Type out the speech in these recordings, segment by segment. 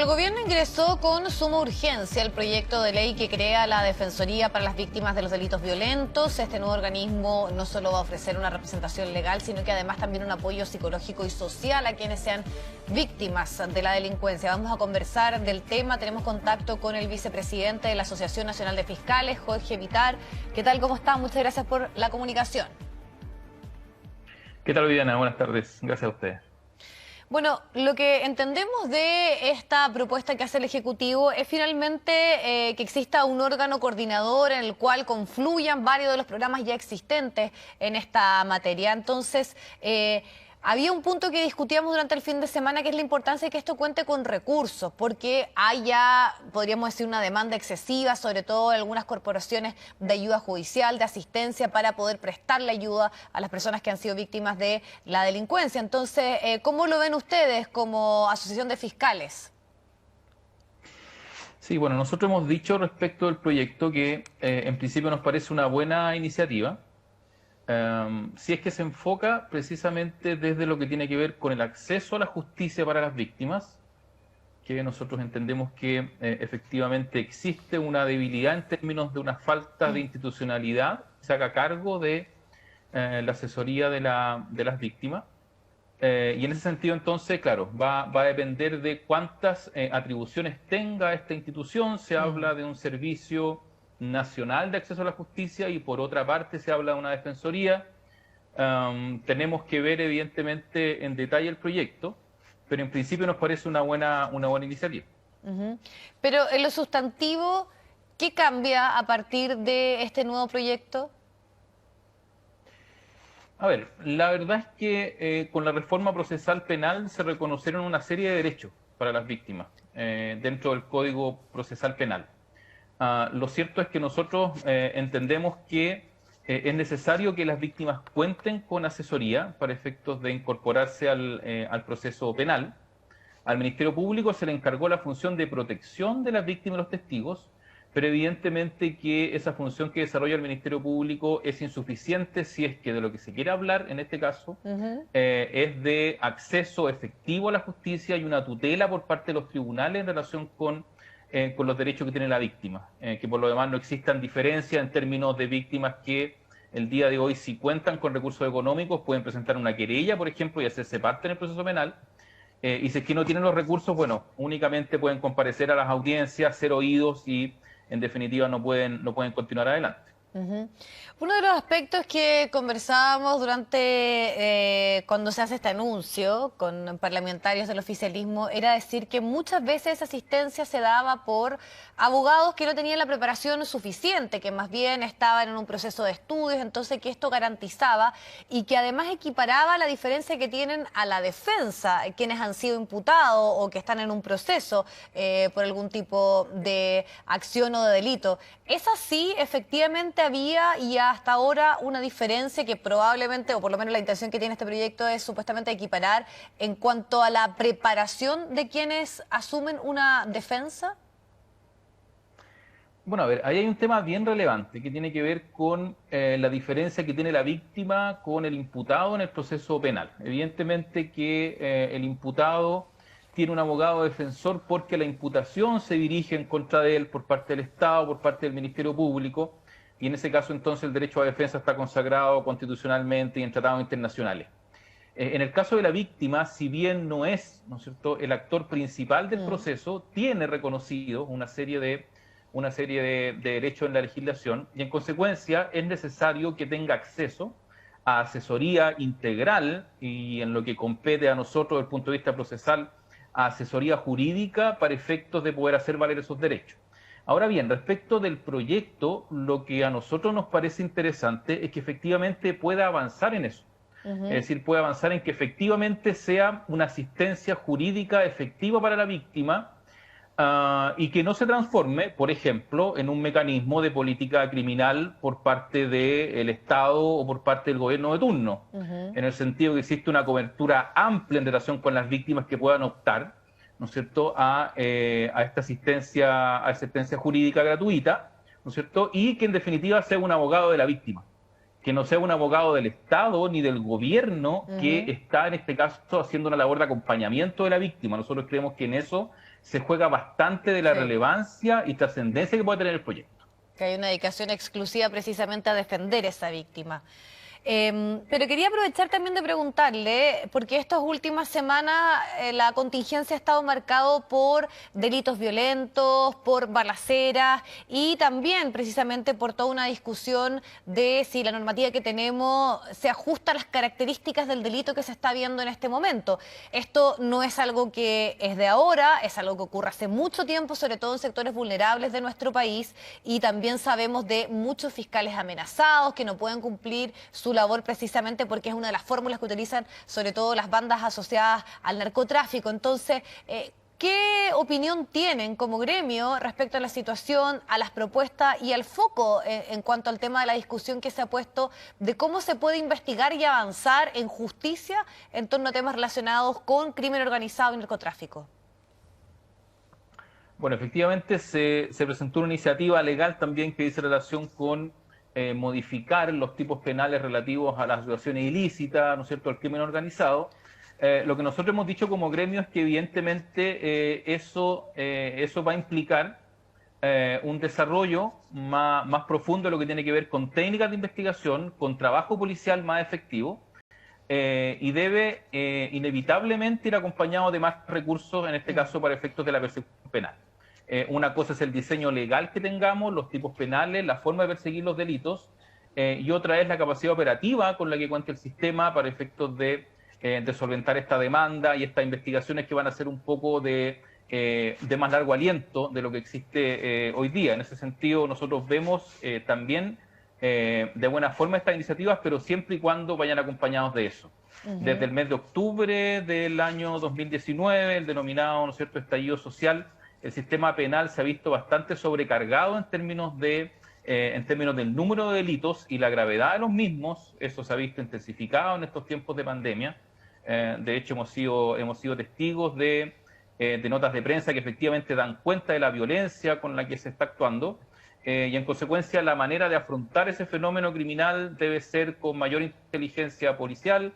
Bueno, el gobierno ingresó con suma urgencia el proyecto de ley que crea la Defensoría para las Víctimas de los Delitos Violentos. Este nuevo organismo no solo va a ofrecer una representación legal, sino que además también un apoyo psicológico y social a quienes sean víctimas de la delincuencia. Vamos a conversar del tema. Tenemos contacto con el vicepresidente de la Asociación Nacional de Fiscales, Jorge Vitar. ¿Qué tal? ¿Cómo está? Muchas gracias por la comunicación. ¿Qué tal, Viviana? Buenas tardes. Gracias a ustedes. Bueno, lo que entendemos de esta propuesta que hace el Ejecutivo es finalmente que exista un órgano coordinador en el cual confluyan varios de los programas ya existentes en esta materia. Entonces, había un punto que discutíamos durante el fin de semana, que es la importancia de que esto cuente con recursos, porque hay ya, podríamos decir, una demanda excesiva, sobre todo en algunas corporaciones de ayuda judicial, de asistencia, para poder prestarle ayuda a las personas que han sido víctimas de la delincuencia. Entonces, ¿cómo lo ven ustedes como Asociación de Fiscales? Sí, bueno, nosotros hemos dicho respecto del proyecto que en principio nos parece una buena iniciativa. Si es que se enfoca precisamente desde lo que tiene que ver con el acceso a la justicia para las víctimas, que nosotros entendemos que efectivamente existe una debilidad en términos de una falta de institucionalidad, se haga cargo de la asesoría de las víctimas. Y en ese sentido, entonces, claro, va a depender de cuántas atribuciones tenga esta institución. Se habla de un servicio nacional de acceso a la justicia y por otra parte se habla de una defensoría. Tenemos que ver evidentemente en detalle el proyecto, pero en principio nos parece una buena iniciativa. Pero en lo sustantivo, ¿qué cambia a partir de este nuevo proyecto? A ver, la verdad es que con la reforma procesal penal se reconocieron una serie de derechos para las víctimas dentro del Código Procesal Penal. Lo cierto es que nosotros entendemos que es necesario que las víctimas cuenten con asesoría para efectos de incorporarse al proceso penal. Al Ministerio Público se le encargó la función de protección de las víctimas y los testigos, pero evidentemente que esa función que desarrolla el Ministerio Público es insuficiente si es que de lo que se quiere hablar, en este caso, es de acceso efectivo a la justicia y una tutela por parte de los tribunales en relación con los derechos que tiene la víctima. Que por lo demás no existan diferencias en términos de víctimas que el día de hoy, si cuentan con recursos económicos, pueden presentar una querella, por ejemplo, y hacerse parte en el proceso penal. Y si es que no tienen los recursos, bueno, únicamente pueden comparecer a las audiencias, ser oídos y en definitiva no pueden continuar adelante. Uno de los aspectos que conversábamos durante cuando se hace este anuncio con parlamentarios del oficialismo era decir que muchas veces esa asistencia se daba por abogados que no tenían la preparación suficiente, que más bien estaban en un proceso de estudios, entonces que esto garantizaba y que además equiparaba la diferencia que tienen a la defensa, quienes han sido imputados o que están en un proceso por algún tipo de acción o de delito. ¿Es así? Efectivamente había y hasta ahora una diferencia que probablemente, o por lo menos la intención que tiene este proyecto es supuestamente equiparar en cuanto a la preparación de quienes asumen una defensa. Bueno, a ver, ahí hay un tema bien relevante que tiene que ver con la diferencia que tiene la víctima con el imputado en el proceso penal. Evidentemente que el imputado tiene un abogado defensor porque la imputación se dirige en contra de él por parte del Estado, por parte del Ministerio Público, y en ese caso entonces el derecho a defensa está consagrado constitucionalmente y en tratados internacionales. En el caso de la víctima, si bien no es, ¿no es cierto?, el actor principal del proceso, tiene reconocido una serie de derechos en la legislación y en consecuencia es necesario que tenga acceso a asesoría integral y en lo que compete a nosotros desde el punto de vista procesal, a asesoría jurídica para efectos de poder hacer valer esos derechos. Ahora bien, respecto del proyecto, lo que a nosotros nos parece interesante es que efectivamente pueda avanzar en eso. Es decir, puede avanzar en que efectivamente sea una asistencia jurídica efectiva para la víctima y que no se transforme, por ejemplo, en un mecanismo de política criminal por parte del Estado o por parte del gobierno de turno, en el sentido que existe una cobertura amplia en relación con las víctimas que puedan optar, ¿no es cierto?, a esta asistencia jurídica gratuita, ¿no es cierto?, y que en definitiva sea un abogado de la víctima, que no sea un abogado del Estado ni del gobierno que Ujú. está en este caso haciendo una labor de acompañamiento de la víctima. Nosotros creemos que en eso se juega bastante de la Sí. relevancia y trascendencia que puede tener el proyecto. Que hay una dedicación exclusiva precisamente a defender esa víctima. Pero quería aprovechar también de preguntarle, porque estas últimas semanas la contingencia ha estado marcado por delitos violentos, por balaceras y también precisamente por toda una discusión de si la normativa que tenemos se ajusta a las características del delito que se está viendo en este momento. Esto no es algo que es de ahora, es algo que ocurre hace mucho tiempo, sobre todo en sectores vulnerables de nuestro país, y también sabemos de muchos fiscales amenazados que no pueden cumplir su labor precisamente porque es una de las fórmulas que utilizan sobre todo las bandas asociadas al narcotráfico. Entonces, ¿qué opinión tienen como gremio respecto a la situación, a las propuestas y al foco en cuanto al tema de la discusión que se ha puesto de cómo se puede investigar y avanzar en justicia en torno a temas relacionados con crimen organizado y narcotráfico? Bueno, efectivamente se presentó una iniciativa legal también que dice relación con modificar los tipos penales relativos a las situaciones ilícitas, ¿no es cierto?, al crimen organizado. Lo que nosotros hemos dicho como gremio es que evidentemente eso va a implicar un desarrollo más profundo de lo que tiene que ver con técnicas de investigación, con trabajo policial más efectivo, y debe inevitablemente ir acompañado de más recursos, en este caso para efectos de la persecución penal. Una cosa es el diseño legal que tengamos, los tipos penales, la forma de perseguir los delitos, y otra es la capacidad operativa con la que cuenta el sistema para efectos de solventar esta demanda y estas investigaciones que van a ser un poco de más largo aliento de lo que existe hoy día. En ese sentido, nosotros vemos también de buena forma estas iniciativas, pero siempre y cuando vayan acompañados de eso. Desde Ujú. el mes de octubre del año 2019, el denominado, ¿no es cierto?, estallido social, el sistema penal se ha visto bastante sobrecargado en términos del número de delitos y la gravedad de los mismos. Eso se ha visto intensificado en estos tiempos de pandemia. De hecho, hemos sido testigos de notas de prensa que efectivamente dan cuenta de la violencia con la que se está actuando. Y en consecuencia la manera de afrontar ese fenómeno criminal debe ser con mayor inteligencia policial,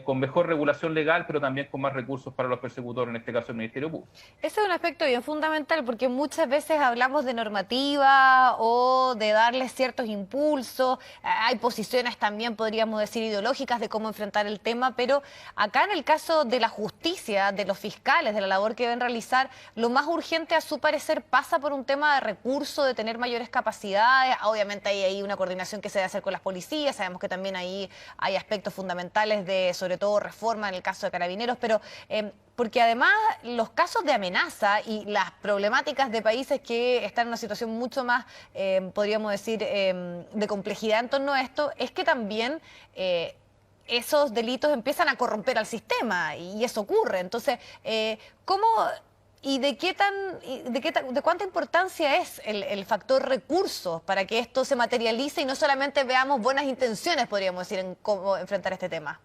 con mejor regulación legal, pero también con más recursos para los persecutores, en este caso el Ministerio Público. Ese es un aspecto bien fundamental porque muchas veces hablamos de normativa o de darles ciertos impulsos. Hay posiciones también, podríamos decir, ideológicas de cómo enfrentar el tema, pero acá en el caso de la justicia, de los fiscales, de la labor que deben realizar, lo más urgente a su parecer pasa por un tema de recursos, de tener mayores capacidades. Obviamente hay ahí una coordinación que se debe hacer con las policías, sabemos que también ahí hay aspectos fundamentales de, sobre todo, reforma en el caso de Carabineros, pero porque además los casos de amenaza y las problemáticas de países que están en una situación mucho más, podríamos decir, de complejidad en torno a esto, es que también esos delitos empiezan a corromper al sistema y eso ocurre. Entonces, ¿cómo y de cuánta importancia es el factor recursos para que esto se materialice y no solamente veamos buenas intenciones, podríamos decir, en cómo enfrentar este tema?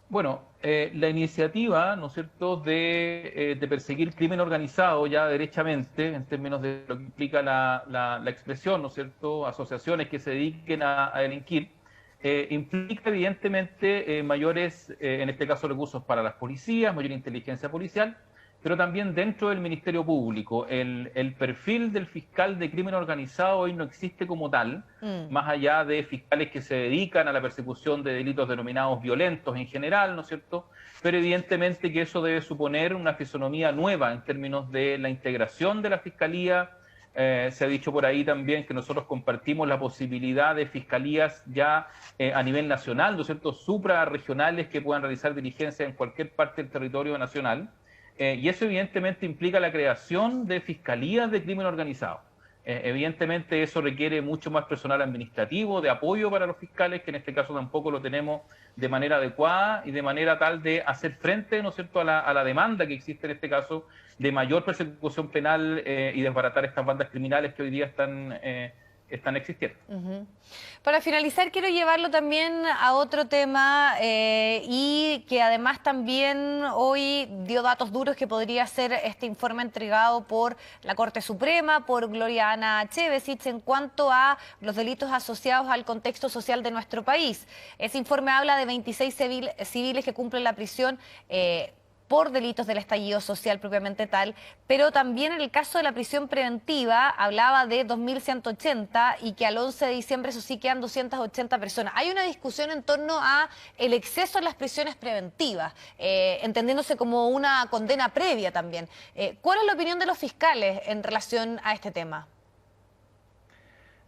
Bueno, la iniciativa, ¿no es cierto?, de perseguir crimen organizado ya derechamente, en términos de lo que implica la expresión, ¿no es cierto?, asociaciones que se dediquen a delinquir, implica evidentemente mayores, en este caso, recursos para las policías, mayor inteligencia policial, pero también dentro del Ministerio Público. El perfil del fiscal de crimen organizado hoy no existe como tal, Mm. más allá de fiscales que se dedican a la persecución de delitos denominados violentos en general, ¿no es cierto? Pero evidentemente que eso debe suponer una fisonomía nueva en términos de la integración de la fiscalía. Se ha dicho por ahí también que nosotros compartimos la posibilidad de fiscalías ya a nivel nacional, ¿no es cierto?, suprarregionales que puedan realizar diligencias en cualquier parte del territorio nacional. Y eso evidentemente implica la creación de fiscalías de crimen organizado. Evidentemente eso requiere mucho más personal administrativo, de apoyo para los fiscales, que en este caso tampoco lo tenemos de manera adecuada y de manera tal de hacer frente, ¿no es cierto?, a la demanda que existe en este caso de mayor persecución penal y desbaratar estas bandas criminales que hoy día están están existiendo. Ujú. Para finalizar, quiero llevarlo también a otro tema y que además también hoy dio datos duros que podría ser este informe entregado por la Corte Suprema, por Gloria Ana Chevesich, en cuanto a los delitos asociados al contexto social de nuestro país. Ese informe habla de 26 civiles que cumplen la prisión por delitos del estallido social propiamente tal, pero también en el caso de la prisión preventiva hablaba de 2.180 y que al 11 de diciembre eso sí quedan 280 personas. Hay una discusión en torno a el exceso en las prisiones preventivas, entendiéndose como una condena previa también. ¿Cuál es la opinión de los fiscales en relación a este tema?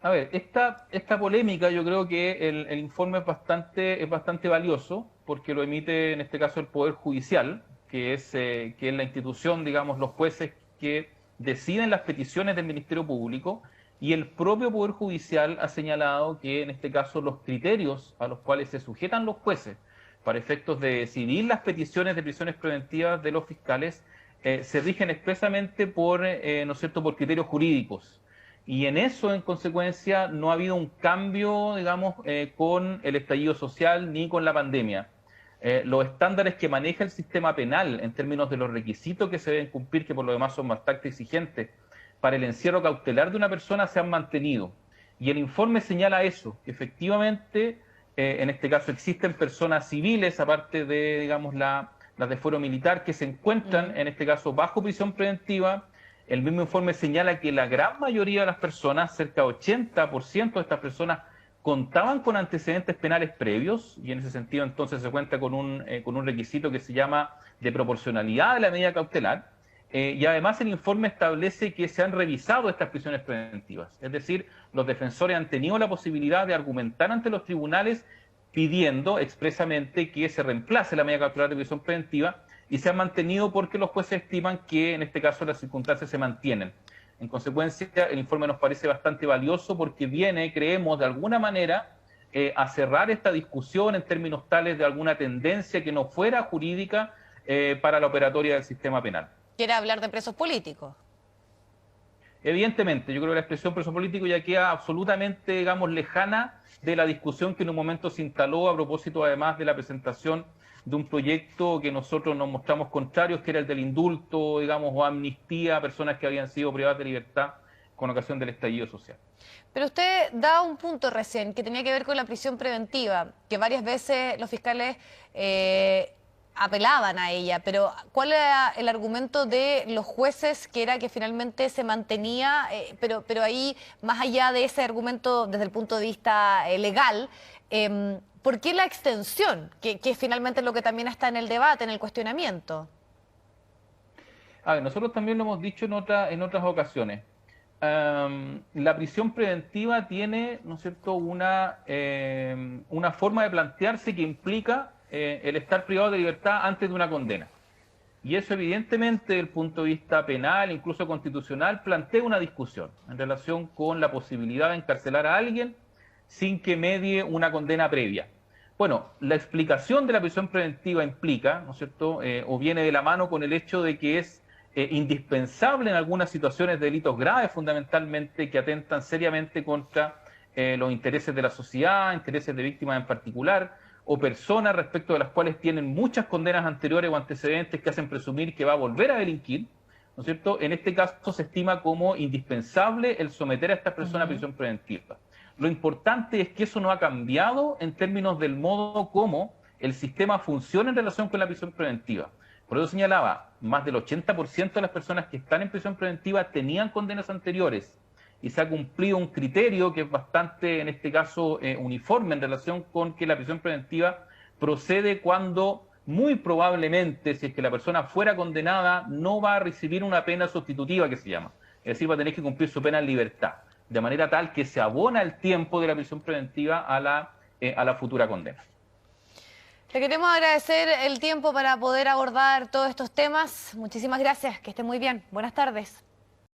A ver, esta polémica yo creo que el informe es bastante valioso porque lo emite en este caso el Poder Judicial, que es la institución, digamos, los jueces que deciden las peticiones del Ministerio Público, y el propio Poder Judicial ha señalado que en este caso los criterios a los cuales se sujetan los jueces para efectos de decidir las peticiones de prisiones preventivas de los fiscales se rigen expresamente por, ¿no es cierto?, por criterios jurídicos. Y en eso, en consecuencia, no ha habido un cambio, digamos, con el estallido social ni con la pandemia. Los estándares que maneja el sistema penal en términos de los requisitos que se deben cumplir, que por lo demás son bastante exigentes, para el encierro cautelar de una persona se han mantenido. Y el informe señala eso, que efectivamente, en este caso existen personas civiles, aparte de, digamos, las de fuero militar, que se encuentran, en este caso, bajo prisión preventiva. El mismo informe señala que la gran mayoría de las personas, cerca de 80% de estas personas, contaban con antecedentes penales previos, y en ese sentido entonces se cuenta con un requisito que se llama de proporcionalidad de la medida cautelar, y además el informe establece que se han revisado estas prisiones preventivas, es decir, los defensores han tenido la posibilidad de argumentar ante los tribunales pidiendo expresamente que se reemplace la medida cautelar de prisión preventiva, y se han mantenido porque los jueces estiman que en este caso las circunstancias se mantienen. En consecuencia, el informe nos parece bastante valioso porque viene, creemos, de alguna manera a cerrar esta discusión en términos tales de alguna tendencia que no fuera jurídica para la operatoria del sistema penal. ¿Quiere hablar de presos políticos? Evidentemente, yo creo que la expresión preso político ya queda absolutamente, digamos, lejana de la discusión que en un momento se instaló a propósito, además, de la presentación de un proyecto que nosotros nos mostramos contrarios, que era el del indulto, digamos, o amnistía a personas que habían sido privadas de libertad con ocasión del estallido social. Pero usted da un punto recién que tenía que ver con la prisión preventiva, que varias veces los fiscales apelaban a ella, pero ¿cuál era el argumento de los jueces que era que finalmente se mantenía, pero ahí, más allá de ese argumento desde el punto de vista legal, ¿por qué la extensión? Que es finalmente lo que también está en el debate, en el cuestionamiento. A ver, nosotros también lo hemos dicho en otras ocasiones. La prisión preventiva tiene, ¿no es cierto?, una forma de plantearse que implica el estar privado de libertad antes de una condena. Y eso evidentemente desde el punto de vista penal, incluso constitucional, plantea una discusión en relación con la posibilidad de encarcelar a alguien sin que medie una condena previa. Bueno, la explicación de la prisión preventiva implica, ¿no es cierto?, o viene de la mano con el hecho de que es indispensable en algunas situaciones de delitos graves, fundamentalmente, que atentan seriamente contra los intereses de la sociedad, intereses de víctimas en particular, o personas respecto de las cuales tienen muchas condenas anteriores o antecedentes que hacen presumir que va a volver a delinquir, ¿no es cierto? En este caso se estima como indispensable el someter a estas personas a prisión preventiva. Lo importante es que eso no ha cambiado en términos del modo como el sistema funciona en relación con la prisión preventiva. Por eso señalaba, más del 80% de las personas que están en prisión preventiva tenían condenas anteriores, y se ha cumplido un criterio que es bastante, en este caso, uniforme en relación con que la prisión preventiva procede cuando muy probablemente, si es que la persona fuera condenada, no va a recibir una pena sustitutiva, que se llama. Es decir, va a tener que cumplir su pena en libertad, de manera tal que se abona el tiempo de la prisión preventiva a la futura condena. Le queremos agradecer el tiempo para poder abordar todos estos temas. Muchísimas gracias, que esté muy bien. Buenas tardes.